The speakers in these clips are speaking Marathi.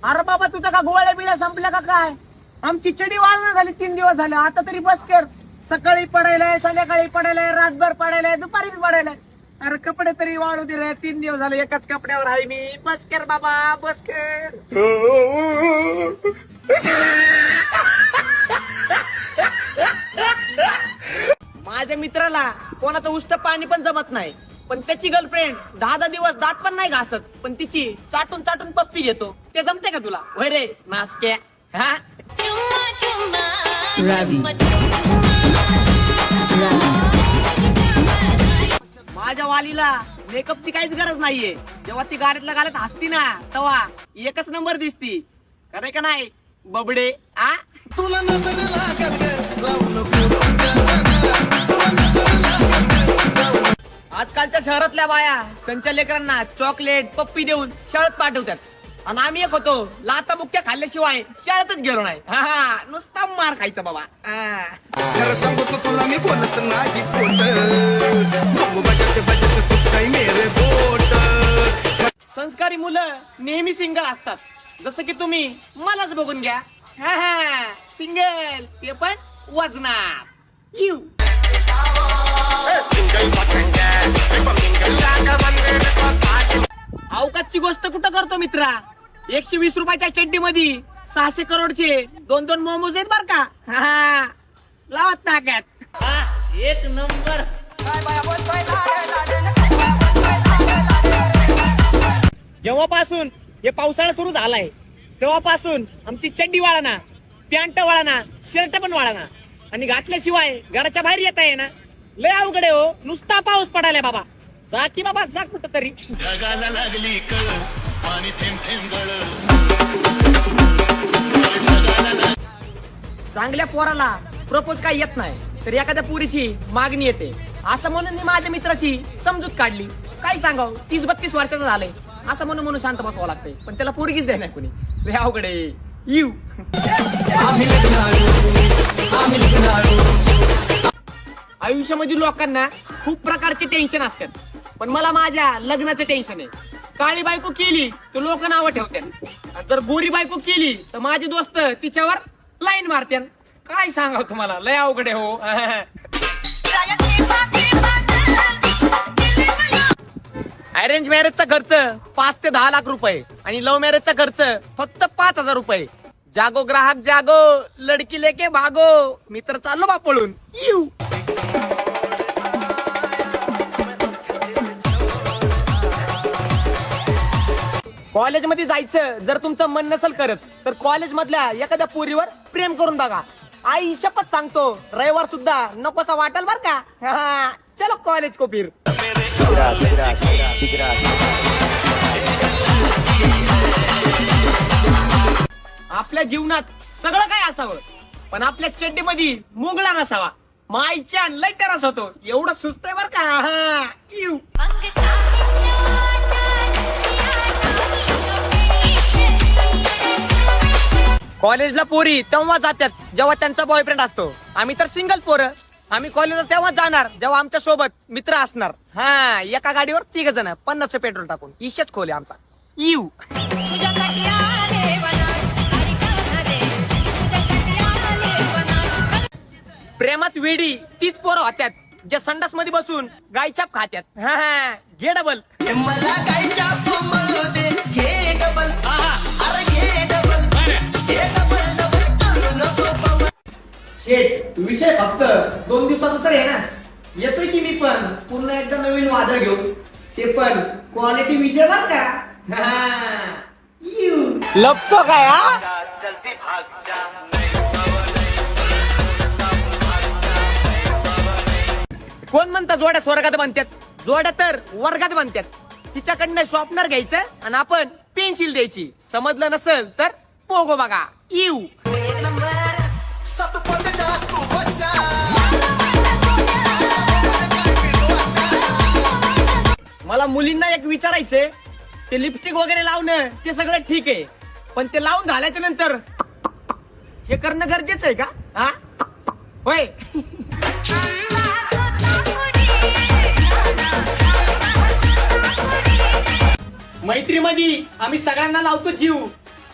अरे बाबा तुझं का गोळ्या बिळ्या संपल्या का काय? आमची चडी वाळणं झाली 3 दिवस झाले. आता तरी बस कर. सकाळी पडायलाय, संध्याकाळी पडायलाय, रातभर पडायलाय, दुपारी बी पडायलाय. अरे कपडे तरी वाळू दे रे. 3 दिवस झाले एकाच कपड्यावर आहे मी. बस कर बाबा, बस कर. माझ्या मित्राला कोणाचं उष्ट पाणी पण जमत नाही, पण त्याची गर्लफ्रेंड 10 दिवस दात पण नाही घासत, पण तिची चाटून चाटून पप्पी घेतो. ते जमते का तुला? होय रे नासक्या. हा माझ्या वालीला मेकअपची काहीच गरज नाहीये. जेव्हा ती गाडीतल्या गाड्यात हसती ना तेव्हा एकच नंबर दिसती. खरे का नाही बबडे? आ तुला आजकालच्या शहरातल्या बाया त्यांच्या लेकरांना चॉकलेट पप्पी देऊन शाळेत पाठवतात. आणि आम्ही एक होतो लाता बुक्क्या खाल्ल्याशिवाय शाळेतच गेलो नाही. हा नुसता मार खायचा बाबा. खरं सांगतो तुला मी बोलत नाही संस्कारी मुलं नेहमी सिंगल असतात. जसं की तुम्ही मलाच बघून घ्या. सिंगल, ते पण वजनात. यू अवकाशची गोष्ट कुठं करतो मित्रा? 120 रुपयाच्या चड्डी मध्ये 600 करोडचे 2 मोमोज आहेत बर का. लावत टाक्यात. एक नंबर. जेव्हापासून हे पावसाळा सुरू झालाय तेव्हापासून आमची चड्डी वाळाना, पॅन्ट वाळाना, शर्ट पण वाळाना. आणि घातल्याशिवाय घराच्या बाहेर येता येईना. लय अवघड आहे हो. नुसता पाऊस पडायला बाबा. जा की बाबा जा कुठं तरी. जगाला लागली कळ पाणी थेंब थेंब गळ. चांगल्या पोराला प्रपोज काही येत नाही तर एखाद्या पुरीची मागणी येते. असं म्हणून मी माझ्या मित्राची समजूत काढली. काय सांगाव 30-32 वर्षाचं झालंय. असं म्हणून शांत बसावं लागतंय, पण त्याला पोरगीच द्याय नाही कोणी. लय अवघड आहे. यू आयुष्यामध्ये लोकांना खूप प्रकारचे टेन्शन असतात, पण मला माझ्या लग्नाचं टेन्शन आहे. काळी बायको केली तर लोक नावं ठेवतात. जर गोरी बायको केली तर माझे दोस्त तिच्यावर लाईन मारतात. काय सांगाव तुम्हाला, लय अवघड आहे हो. अरेंज मॅरेजचा खर्च 5 ते 10 लाख रुपये आणि लव्ह मॅरेजचा खर्च फक्त 5,000 रुपये. जागो ग्राहक जागो, लडकी लेके भागो. मित्र चाललो बा पळून. यू कॉलेजमध्ये जायचं जर तुमचं मन नसेल करत तर कॉलेज मधल्या एखाद्या पोरीवर प्रेम करून बघा. आई शपथ सांगतो रविवार सुद्धा नकोसा वाटेल बर का. चलो कॉलेज को फिर. आपल्या जीवनात सगळं काय असावं, पण आपल्या चड्डीमध्ये मुगळा नसावा. माईच्या लय तेरास होतो. एवढं सुचतंय बर का. यू कॉलेजला पोरी तेव्हा जातात जेव्हा त्यांचा बॉयफ्रेंड असतो. आम्ही तर सिंगल पोरं. आम्ही कॉलेजला तेव्हा जाणार जेव्हा आमच्या सोबत मित्र असणार. एका गाडीवर 3 जण 50 पेट्रोल टाकून. इशेच खोले आमचा. यू प्रेमात वेडी तीच पोरं होत्यात जे संडास मध्ये बसून गायछाप खात्यात. घे डबल. मला गायछाप म्हणू दे. घे डबल. अरे घे डबल. घे डबल डबल करू नको. शेट विषय फक्त 2 दिवसाचा तर आहे ना. येतोय की मी पण पुन्हा एकदा नवीन वादळ घेऊन. ते पण क्वालिटी विषय बर का. यू लपतो काय? कोण म्हणता जोड्या स्वर्गात बनतात? जोड्या तर वर्गात बनतात. तिच्याकडनं शॉर्पनर घ्यायचं आणि आपण पेन्सिल द्यायची. समजलं नसेल तर पोगो बघा. यू मला मुलींना एक विचारायचंय, ते लिपस्टिक वगैरे लावणं ते सगळं ठीक आहे, पण ते लावून झाल्याच्या नंतर हे करणं गरजेचं आहे का? हा होय. मैत्रीमध्ये आम्ही सगळ्यांना लावतो जीव,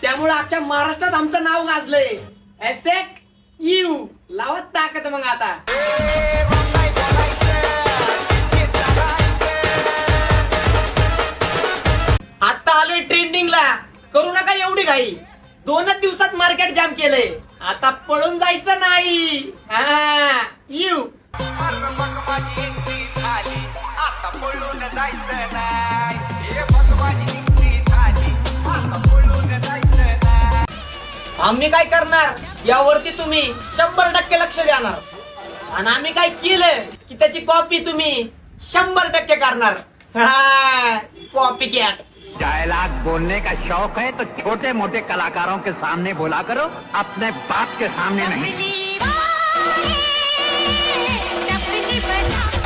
त्यामुळे अख्ख्या महाराष्ट्रात आमचं नाव गाजलंय. हॅशटॅग यू लावत टाकत मग आता. आता आलोय ट्रेंडिंगला, करू नका एवढी घाई. 2च दिवसात मार्केट जाम केलंय, आता पळून जायचं नाही. हा यू आम्ही काय करणार यावरती तुम्ही 100% लक्ष देणार, आणि आम्ही काय केलं की त्याची कॉपी तुम्ही 100% करणार. Copy cat. डायलॉग बोलने का शौक है तो छोटे मोटे कलाकारों के सामने बोला करो, अपने बाप के सामने नहीं. डबली बना